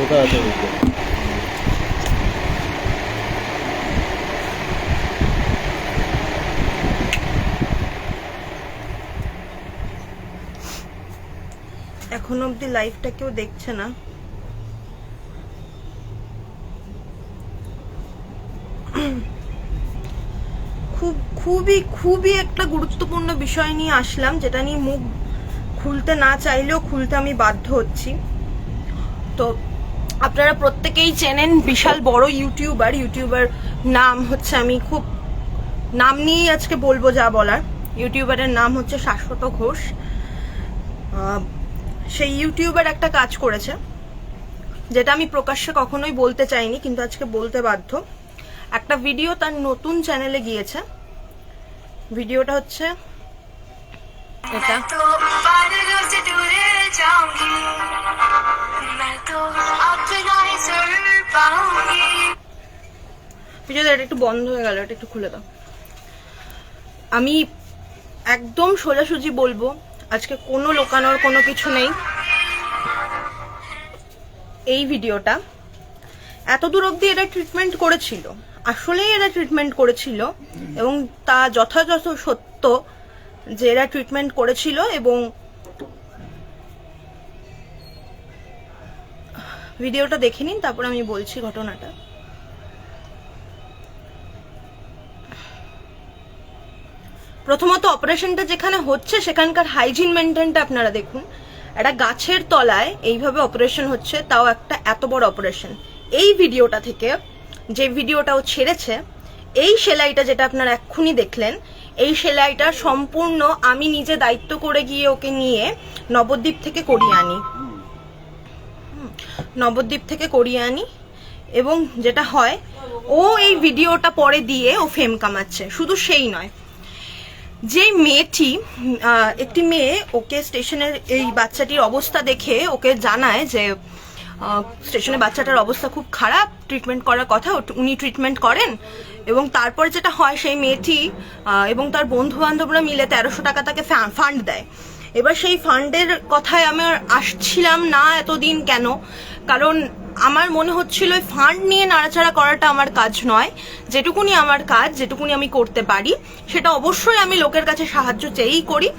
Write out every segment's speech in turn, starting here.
কোথায় আছে এখন অব্দি লাইভটা কেউ দেখছে না। খুবই একটা গুরুত্বপূর্ণ বিষয় নিয়ে আসলাম, যেটা নিয়ে মুখ খুলতে না চাইলেও খুলতে আমি বাধ্য হচ্ছি। তো আপনারা প্রত্যেকেই চেনেন, বিশাল বড় ইউটিউবার নাম হচ্ছে, আমি খুব নাম নিয়েই আজকে বলবো যা বলার। ইউটিউবারের নাম হচ্ছে শাশ্বত ঘোষ। সেই ইউটিউবার একটা কাজ করেছে যেটা আমি প্রকাশ্যে কখনোই বলতে চাইনি, কিন্তু আজকে বলতে বাধ্য। একটা ভিডিও তার নতুন চ্যানেলে গিয়েছে। ভিডিওটা হচ্ছে এটা। ভিডিওটা একটু বন্ধ হয়ে গেল, এটা একটু খুলে দাও। আমি একদম সোজাসুজি বলবো, আজকে কোনো লোকানোর কোনো কিছু নেই। এই ভিডিওটা এত দূর অব্দি এরা ট্রিটমেন্ট করেছিল, আসলেই এরা ট্রিটমেন্ট করেছিল, এবং তা যথাযথ সত্য যে এরা ট্রিটমেন্ট করেছিল। এবং ভিডিওটা দেখে নিন, তারপর আমি বলছি ঘটনাটা। প্রথমত অপারেশনটা যেখানে হচ্ছে সেখানকার হাইজিন মেনটেনটা আপনারা দেখুন। একটা গাছের তলায় এইভাবে অপারেশন হচ্ছে, তাও একটা এত বড় অপারেশন। এই ভিডিওটা থেকে যে ভিডিওটা ও ছেড়েছে, এই সেলাইটা যেটা আপনারা এক্ষুনি দেখলেন, এই সেলাইটা সম্পূর্ণ আমি নিজে দায়িত্ব করে গিয়ে ওকে নিয়ে নবদ্বীপ থেকে করিয়ে আনি। এবং যেটা হয়, ও এই ভিডিওটা পরে দিয়ে ও ফেম কামাচ্ছে। শুধু সেই নয়, যে মেয়েটি, একটি মেয়ে ওকে স্টেশনের এই বাচ্চাটির অবস্থা দেখে ওকে জানায় যে স্টেশনে বাচ্চাটার অবস্থা খুব খারাপ, ট্রিটমেন্ট করার কথা, উনি ট্রিটমেন্ট করেন। এবং তারপর যেটা হয়, সেই মেয়েটি এবং তার বন্ধু বান্ধবরা মিলে 1300 টাকা তাকে ফান্ড দেয়। এবার সেই ফান্ডের কথায় আমি আসছিলাম না এতদিন। কেন? কারণ আমার মনে হচ্ছিল ওই ফান্ড নিয়ে নাড়াচাড়া করাটা আমার কাজ নয়। যেটুকুনি আমার কাজ, যেটুকুনি আমি করতে পারি, সেটা অবশ্যই আমি লোকের কাছে সাহায্য চেয়েই করি,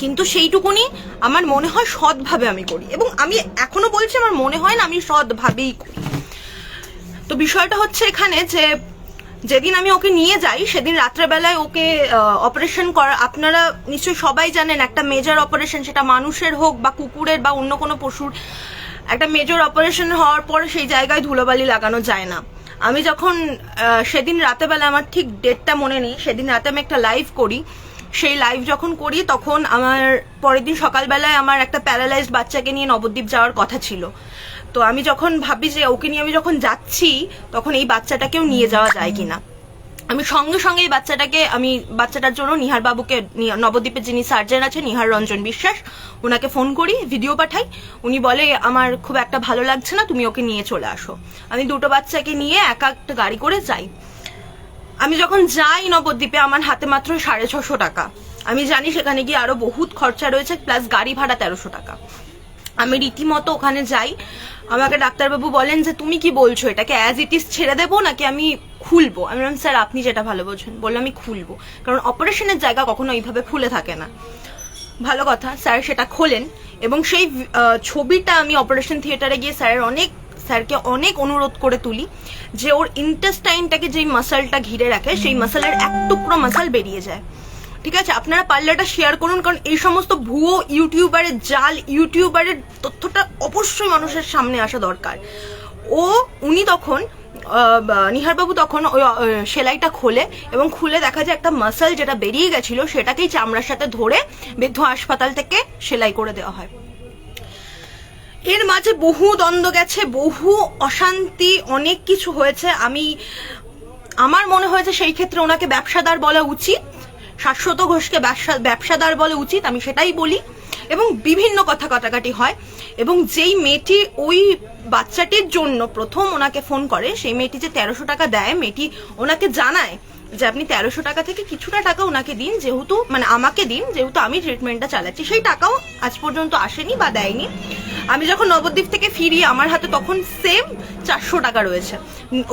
কিন্তু সেইটুকুনি আমার মনে হয় সৎভাবে আমি করি। এবং আমি এখনো বলছি, আমার মনে হয় না আমি সৎভাবেই করি। তো বিষয়টা হচ্ছে এখানে যে যেদিন আমি ওকে নিয়ে যাই, সেদিন রাত্রেবেলায় ওকে অপারেশন করা, আপনারা নিশ্চয়ই সবাই জানেন, একটা মেজর অপারেশন, সেটা মানুষের হোক বা কুকুরের বা অন্য কোনো পশুর, একটা মেজর অপারেশন হওয়ার পর সেই জায়গায় ধুলোবালি লাগানো যায় না। আমি যখন সেদিন রাতেবেলা, আমার ঠিক ডেটটা মনে নেই, সেদিন রাতে আমি একটা লাইভ করি। সেই লাইভ যখন করি, তখন আমার পরের দিন সকালবেলায় আমার একটা প্যারালাইজড বাচ্চাকে নিয়ে নবদ্বীপ যাওয়ার কথা ছিল। তো আমি যখন ভাবি যে ওকে নিয়ে আমি যখন যাচ্ছি, তখন এই বাচ্চাটাকেও নিয়ে যাওয়া যায় কিনা। আমি সঙ্গে সঙ্গে এই বাচ্চাটার জন্য নিহার বাবুকে, নবদ্বীপের যিনি সার্জন আছে, নিহার রঞ্জন বিশ্বাস, ওনাকে ফোন করি, ভিডিও পাঠাই। উনি বলে আমার খুব একটা ভালো লাগছে না, তুমি ওকে নিয়ে চলে আসো। আমি দুটো বাচ্চাকে নিয়ে একা একটা গাড়ি করে যাই। আমি যখন যাই নবদ্বীপে, আমার হাতে মাত্র 650 টাকা। আমি জানি সেখানে গিয়ে আরো বহুত খরচা রয়েছে, প্লাস গাড়ি ভাড়া 1300 টাকা। আমি রীতিমতো ওখানে যাই। আমাকে ডাক্তারবাবু বলেন যে তুমি কি বলছো, এটাকে অ্যাজ ইট ইজ ছেড়ে দেবো নাকি আমি খুলবো? আমি বললাম স্যার আপনি যেটা ভালো বোঝেন। বললাম আমি খুলবো, কারণ অপারেশনের জায়গা কখনো এইভাবে খুলে থাকে না। ভালো কথা, স্যার সেটা খোলেন। এবং সেই ছবিটা আমি অপারেশন থিয়েটারে গিয়ে স্যারকে অনেক অনুরোধ করে তুলি যে ওর ইন্টেস্টাইনটাকে যেই মাসলটা ঘিরে রাখে, সেই মাসলের এক টুকরো মাসল বেরিয়ে যায়। ঠিক আছে, আপনারা পারলে এটা শেয়ার করুন, কারণ এই সমস্ত ভুয়ো ইউটিউবারের, জাল ইউটিউবারের তথ্যটা অবশ্যই মানুষের সামনে আসা দরকার। উনি তখন, নিহারবাবু তখন ওই সেলাইটা খোলে, এবং খুলে দেখা যায় একটা মাসল যেটা বেরিয়ে গেছিল, সেটাকেই চামড়ার সাথে ধরে বৃদ্ধ হাসপাতাল থেকে সেলাই করে দেওয়া হয়। এর মাঝে বহু দ্বন্দ্ব গেছে, বহু অশান্তি, অনেক কিছু হয়েছে। আমার মনে হয়েছে সেই ক্ষেত্রে ওনাকে ব্যবসাদার বলা উচিত, শাশ্বত ঘোষকে ব্যবসাদার বলা উচিত, আমি সেটাই বলি। এবং বিভিন্ন কথা কাটাকাটি হয়। এবং যেই মেয়েটি ওই বাচ্চাটির জন্য প্রথম ওনাকে ফোন করে, সেই মেয়েটি যে 1300 টাকা দেয়, মেয়েটি ওনাকে জানায় যে আপনি 1300 টাকা থেকে কিছুটা টাকা ওনাকে দিন, যেহেতু আমাকে দিন, যেহেতু আমি ট্রিটমেন্টটা চালাচ্ছি। সেই টাকাও আজ পর্যন্ত আসেনি বা দেয়নি। আমি যখন নবদ্বীপ থেকে ফিরি আমার হাতে তখন সেম 400 টাকা রয়েছে।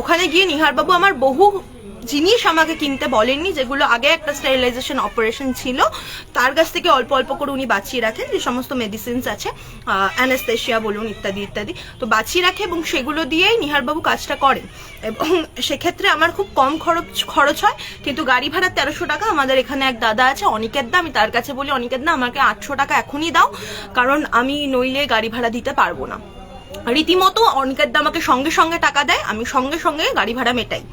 ওখানে গিয়ে নিহারবাবু আমার বহু জিনিস আমাকে কিনতে বলেননি, যেগুলো আগে একটা স্টেরিলাইজেশন অপারেশন ছিল তার কাছ থেকে অল্প অল্প করে উনি বাঁচিয়ে রাখেন, যে সমস্ত মেডিসিনস আছে অ্যানেস্থেশিয়া বলুন ইত্যাদি ইত্যাদি, তো বাঁচিয়ে রাখে এবং সেগুলো দিয়েই নিহারবাবু কাজটা করেন। এবং সেক্ষেত্রে আমার খুব কম খরচ হয়, কিন্তু গাড়ি ভাড়া 1300 টাকা। আমাদের এখানে এক দাদা আছে অনিকেত দা, আমি তার কাছে বলি অনিকেত দা আমাকে 800 টাকা এখনই দাও, কারণ আমি নইলে গাড়ি ভাড়া দিতে পারবো না। রীতিমতো অনিকেত দা আমাকে সঙ্গে সঙ্গে টাকা দেয়, আমি সঙ্গে সঙ্গে গাড়ি ভাড়া মেটাই।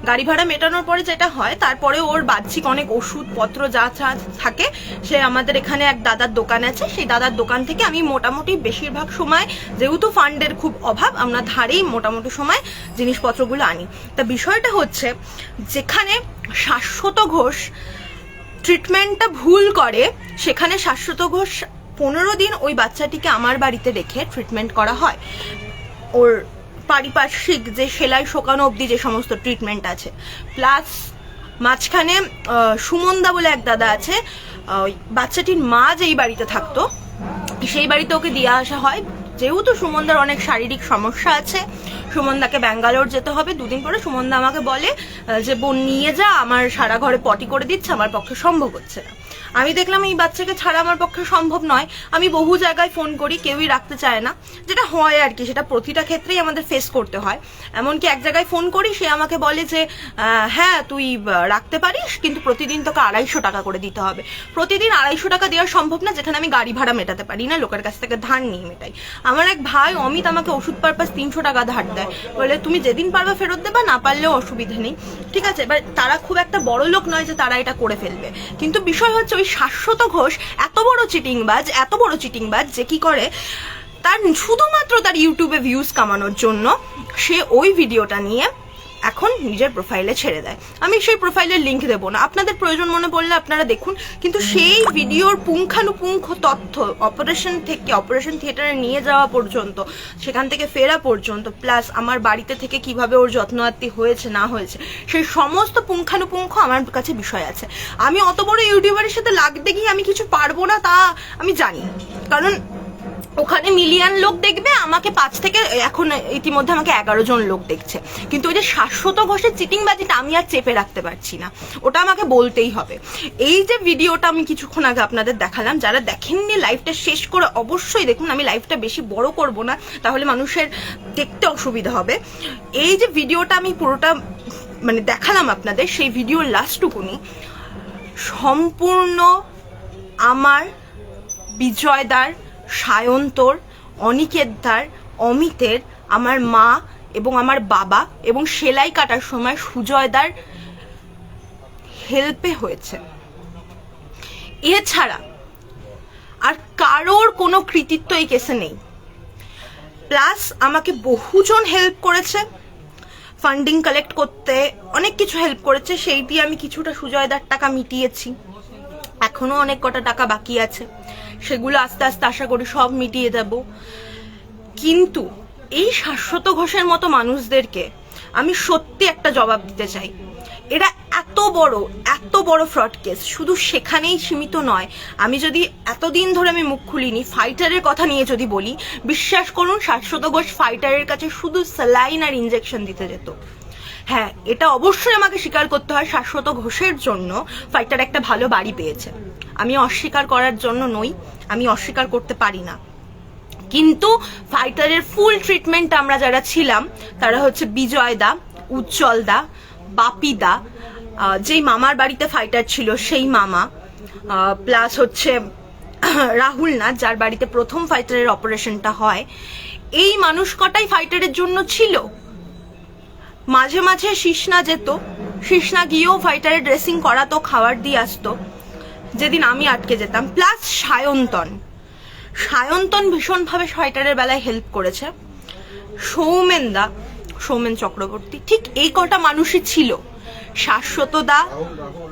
গাড়ি ভাড়া মেটানোর পরে যেটা হয়, তারপরে ওর বাহ্যিক অনেক ওষুধপত্র যা যা থাকে, সে আমাদের এখানে এক দাদার দোকান আছে, সেই দাদার দোকান থেকে আমি মোটামুটি বেশিরভাগ সময়, যেহেতু ফান্ডের খুব অভাব, আমরা ধারেই মোটামুটি সময় জিনিসপত্রগুলো আনি। তা বিষয়টা হচ্ছে, যেখানে শাশ্বত ঘোষ ট্রিটমেন্টটা ভুল করে, সেখানে শাশ্বত ঘোষ 15 দিন ওই বাচ্চাটিকে আমার বাড়িতে রেখে ট্রিটমেন্ট করা হয়। ওর পারিপার্শ্বিক যে সেলাই শোকানো অবধি যে সমস্ত ট্রিটমেন্ট আছে, প্লাস মাঝখানে সুমনদা বলে এক দাদা আছে, বাচ্চাটির মা যেই বাড়িতে থাকতো সেই বাড়িতে ওকে দিয়ে আসা হয়। যেহেতু সুমনদার অনেক শারীরিক সমস্যা আছে, সুমনদাকে ব্যাঙ্গালোর যেতে হবে, 2 দিন পরে সুমনদা আমাকে বলে যে বোন নিয়ে যা, আমার সারা ঘরে পটি করে দিচ্ছে, আমার পক্ষে সম্ভব হচ্ছে না। আমি দেখলাম এই বাচ্চাকে ছাড়া আমার পক্ষে সম্ভব নয়। আমি বহু জায়গায় ফোন করি, কেউই রাখতে চায় না, যেটা হয় আর কি, সেটা প্রতিটা ক্ষেত্রেই আমাদের ফেস করতে হয়। এমনকি এক জায়গায় ফোন করি, সে আমাকে বলে যে হ্যাঁ তুই রাখতে পারিস, কিন্তু প্রতিদিন তোকে 250 টাকা করে দিতে হবে। প্রতিদিন 250 টাকা দেওয়া সম্ভব না, যেখানে আমি গাড়ি ভাড়া মেটাতে পারি না, লোকের কাছ থেকে ধার নিয়ে মেটাই। আমার এক ভাই অমিত আমাকে ওষুধ পারপাস 300 টাকা ধার দেয়, বলে তুমি যেদিন পারবা ফেরত দেবা, না পারলেও অসুবিধা নেই। ঠিক আছে, এবার তারা খুব একটা বড় লোক নয় যে তারা এটা করে ফেলবে, কিন্তু বিষয় হচ্ছে ওই শাশ্বত ঘোষ এত বড় চিটিংবাজ যে কি করে, তার শুধুমাত্র তার ইউটিউবে ভিউজ কামানোর জন্য সে ওই ভিডিওটা নিয়ে এখন নিজের প্রোফাইলে ছেড়ে দেয়। আমি সেই প্রোফাইলের লিঙ্ক দেবো না, আপনাদের প্রয়োজন মনে পড়লে আপনারা দেখুন, কিন্তু সেই ভিডিওর পুঙ্খানুপুঙ্খ তথ্য, অপারেশন থিয়েটারে নিয়ে যাওয়া পর্যন্ত, সেখান থেকে ফেরা পর্যন্ত, প্লাস আমার বাড়িতে থেকে কিভাবে ওর যত্নআত্তি হয়েছে না হয়েছে, সেই সমস্ত পুঙ্খানুপুঙ্খ আমার কাছে বিষয় আছে। আমি অত বড় ইউটিউবারের সাথে লাগতে গিয়ে আমি কিছু পারবো না, তা আমি জানি, কারণ ওখানে মিলিয়ন লোক দেখবে, আমাকে 5 থেকে এখন ইতিমধ্যে আমাকে 11 জন লোক দেখছে। কিন্তু ওই যে শাশ্বত ঘোষের চিটিংবাজিটা আমি আর চেপে রাখতে পারছি না, ওটা আমাকে বলতেই হবে। এই যে ভিডিওটা আমি কিছুক্ষণ আগে আপনাদের দেখালাম, যারা দেখেননি লাইভটা শেষ করে অবশ্যই দেখুন। আমি লাইভটা বেশি বড় করব না, তাহলে মানুষের দেখতে অসুবিধা হবে। এই যে ভিডিওটা আমি পুরোটা মানে দেখালাম আপনাদের, সেই ভিডিওর লাস্টটুকুনি সম্পূর্ণ আমার বিজয়দার, সায়ন্তর, অনিকেতদার, অমিতের, আমার মা এবং আমার বাবা এবং সেলাই কাটার সময় সুজয়দার হেল্পে হয়েছে। এছাড়া আর কারোর কোনো কৃতিত্ব এই কেসে নেই। প্লাস আমাকে বহুজন হেল্প করেছে, ফান্ডিং কালেক্ট করতে অনেক কিছু হেল্প করেছে, সেই দিয়ে আমি কিছুটা সুজয়দার টাকা মিটিয়েছি। এখনো অনেক কটা টাকা বাকি আছে, সেগুলো আস্তে আস্তে আশা করি সব মিটিয়ে দেব। কিন্তু এই শাশ্বত ঘোষের মতো মানুষদেরকে আমি সত্যি একটা জবাব দিতে চাই। এরা এত বড় ফ্রড কেস শুধু সেখানেই সীমিত নয়। আমি যদি এতদিন ধরে আমি মুখ খুলিনি, ফাইটারের কথা নিয়ে যদি বলি, বিশ্বাস করুন শাশ্বত ঘোষ ফাইটারের কাছে শুধু স্যালাইন আর ইনজেকশন দিতে যেত। হ্যাঁ, এটা অবশ্যই আমাকে স্বীকার করতে হয়, শাশ্বত ঘোষের জন্য ফাইটার একটা ভালো বাড়ি পেয়েছে। আমি অস্বীকার করার জন্য নই, আমি অস্বীকার করতে পারি না। কিন্তু ফাইটারের ফুল ট্রিটমেন্ট আমরা যারা ছিলাম, তারা হচ্ছে বিজয়দা, উজ্জ্বলদা, বাপিদা, যেই মামার বাড়িতে ফাইটার ছিল সেই মামা, প্লাস হচ্ছে রাহুল নাথ, যার বাড়িতে প্রথম ফাইটারের অপারেশনটা হয়। এই মানুষ কটাই ফাইটারের জন্য ছিল। মাঝে মাঝে কৃষ্ণা যেত, কৃষ্ণা গিয়েও ফাইটারের ড্রেসিং করাতো, খাবার দিয়ে আসতো যেদিন আমি আটকে যেতাম। প্লাস সায়ন্তন ভীষণভাবে ফাইটারের বেলায় হেল্প করেছে। সৌমেন চক্রবর্তী, ঠিক এই কটা মানুষই ছিল। শাশ্বতদা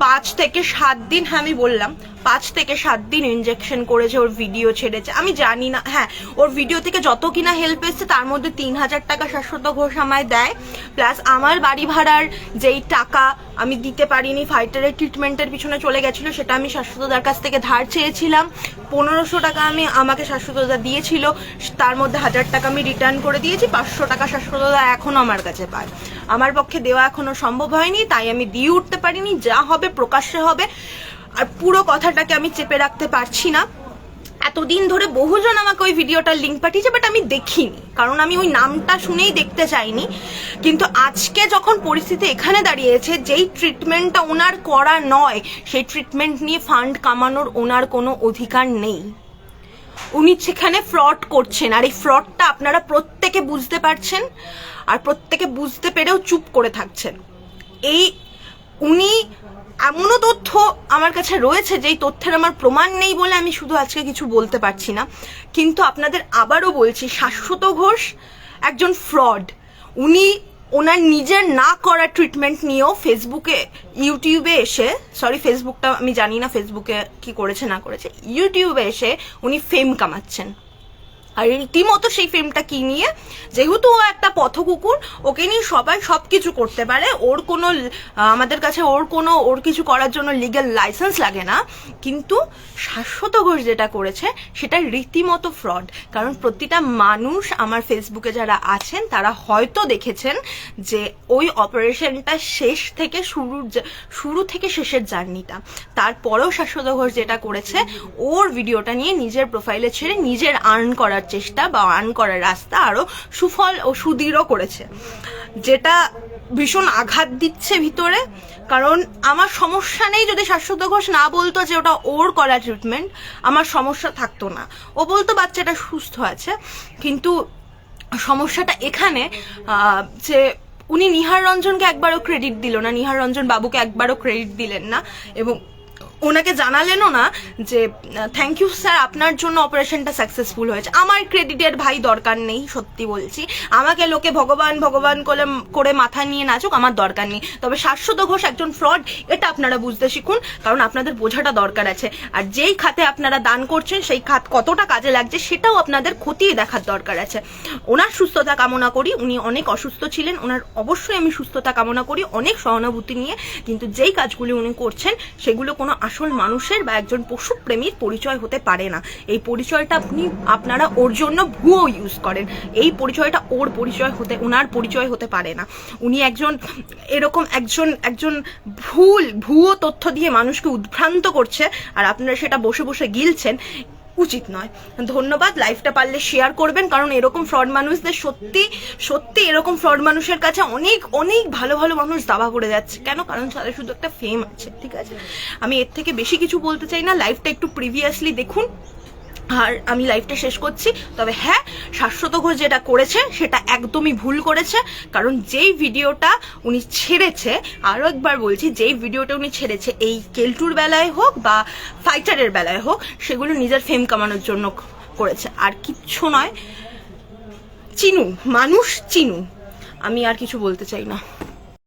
5 থেকে 7 দিন, হ্যাঁ আমি বললাম 5 থেকে 7 দিন ইনজেকশন করেছে, ওর ভিডিও ছেড়েছে, আমি জানি না। হ্যাঁ, ওর ভিডিও থেকে যত কিনা হেল্প এসছে তার মধ্যে 3000 টাকা শাশ্বত ঘোষ আমায় দেয়, প্লাস আমার বাড়ি ভাড়ার যেই টাকা আমি দিতে পারিনি, ফাইটারের ট্রিটমেন্টের পিছনে চলে গেছিলো, সেটা আমি শাশ্বতদার কাছ থেকে ধার চেয়েছিলাম। 1500 টাকা আমাকে শাশ্বতদা দিয়েছিল, তার মধ্যে 1000 টাকা আমি রিটার্ন করে দিয়েছি। 500 টাকা শাশ্বতদা এখনো আমার কাছে পায়। আমার পক্ষে দেওয়া এখনো সম্ভব হয়নি, তাই আমি দিয়ে উঠতে পারিনি। যা হবে প্রকাশ্যে হবে, আর পুরো কথাটাকে আমি চেপে রাখতে পারছি না। এতদিন ধরে বহুজন আমাকে ওই ভিডিওটার লিঙ্ক পাঠিয়েছে, বাট আমি দেখিনি, কারণ আমি ওই নামটা শুনেই দেখতে চাইনি। কিন্তু আজকে যখন পরিস্থিতি এখানে দাঁড়িয়েছে, যেই ট্রিটমেন্টটা ওনার করা নয়, সেই ট্রিটমেন্ট নিয়ে ফান্ড কামানোর ওনার কোনো অধিকার নেই। উনি সেখানে ফ্রড করছেন, আর এই ফ্রডটা আপনারা প্রত্যেকে বুঝতে পারছেন, আর প্রত্যেকে বুঝতে পেরেও চুপ করে থাকছেন। উনি এমনও তথ্য আমার কাছে রয়েছে, যেই তথ্যের আমার প্রমাণ নেই বলে আমি শুধু আজকে কিছু বলতে পারছি না। কিন্তু আপনাদের আবারও বলছি, শাশ্বত ঘোষ একজন ফ্রড। উনি ওনার নিজের না করা ট্রিটমেন্ট নিয়েও ফেসবুকে, ইউটিউবে এসে, সরি ফেসবুকটা আমি জানি না ফেসবুকে কি করেছে না করেছে, ইউটিউবে এসে উনি ফেম কামাচ্ছেন। আর রীতিমতো সেই ফেমটা কি নিয়ে, যেহেতু ও একটা পথকুকুর, ওকে নিয়ে সবাই সবকিছু করতে পারে, ওর কোনো, আমাদের কাছে ওর কিছু করার জন্য লিগ্যাল লাইসেন্স লাগে না। কিন্তু শাশ্বত ঘোষ যেটা করেছে সেটা রীতিমতো ফ্রড। কারণ প্রতিটা মানুষ আমার ফেসবুকে যারা আছেন তারা হয়তো দেখেছেন যে ওই অপারেশনটা শুরু থেকে শেষের জার্নিটা। তারপরেও শাশ্বত ঘোষ যেটা করেছে, ওর ভিডিওটা নিয়ে নিজের প্রোফাইলে ছেড়ে নিজের আর্ন করার চেষ্টা বা আর্ন করার রাস্তা আরো সুফল ও সুদৃঢ় করেছে, যেটা ভীষণ আঘাত দিচ্ছে ভিতরে। কারণ আমার সমস্যা নেই যদি শাশ্বত ঘোষ না বলতো যে ওটা ওর করা ট্রিটমেন্ট, আমার সমস্যা থাকতো না। ও বলতো বাচ্চাটা সুস্থ আছে। কিন্তু সমস্যাটা এখানে যে উনি নিহার রঞ্জনকে একবারও ক্রেডিট দিল না, নিহার রঞ্জন বাবুকে একবারও ক্রেডিট দিলেন না, এবং ওনাকে জানালেনও না যে থ্যাংক ইউ স্যার, আপনার জন্য অপারেশনটা সাকসেসফুল হয়েছে। আমার ক্রেডিটের ভাই দরকার নেই, সত্যি বলছি। আমাকে লোকে ভগবান ভগবান করে মাথা নিয়ে নাচুক, আমার দরকার নেই। তবে শাশ্বত ঘোষ একজন ফ্রড, এটা আপনারা বুঝতে শিখুন, কারণ আপনাদের বোঝাটা দরকার আছে। আর যেই খাতে আপনারা দান করছেন সেই খাত কতটা কাজে লাগছে সেটাও আপনাদের খতিয়ে দেখার দরকার আছে। ওনার সুস্থতা কামনা করি, উনি অনেক অসুস্থ ছিলেন, ওনার অবশ্যই আমি সুস্থতা কামনা করি অনেক সহানুভূতি নিয়ে। কিন্তু যেই কাজগুলি উনি করছেন সেগুলো কোনো আসল মানুষের বা একজন পশু প্রেমীর পরিচয় হতে পারে না। এই পরিচয়টা আপনারা ওর জন্য ভুয়ো ইউজ করেন। এই পরিচয়টা ওনার পরিচয় হতে পারে না। উনি এরকম একজন ভুয়ো তথ্য দিয়ে মানুষকে উদ্ভ্রান্ত করছে, আর আপনারা সেটা বসে বসে গিলছেন, উচিত নয়। ধন্যবাদ। লাইফটা পারলে শেয়ার করবেন, কারণ এরকম ফ্রড মানুষদের সত্যি এরকম ফ্রড মানুষের কাছে অনেক অনেক ভালো ভালো মানুষ দাবা করে যাচ্ছে। কেন? কারণ তাদের শুধু একটা ফেম আছে। ঠিক আছে, আমি এর থেকে বেশি কিছু বলতে চাই না। লাইফটা একটু প্রিভিয়াসলি দেখুন, আর আমি লাইফটা শেষ করছি। তবে হ্যাঁ, শাশ্বত ঘোষ যেটা করেছে সেটা একদমই ভুল করেছে। কারণ যেই ভিডিওটা উনি ছেড়েছে, আরো একবার বলছি, যেই ভিডিওটা উনি ছেড়েছে, এই কেলটুর বেলায় হোক বা ফাইটারের বেলায় হোক, সেগুলো নিজের ফেম কামানোর জন্য করেছে, আর কিচ্ছু নয়। মানুষ চিনু। আমি আর কিছু বলতে চাই না।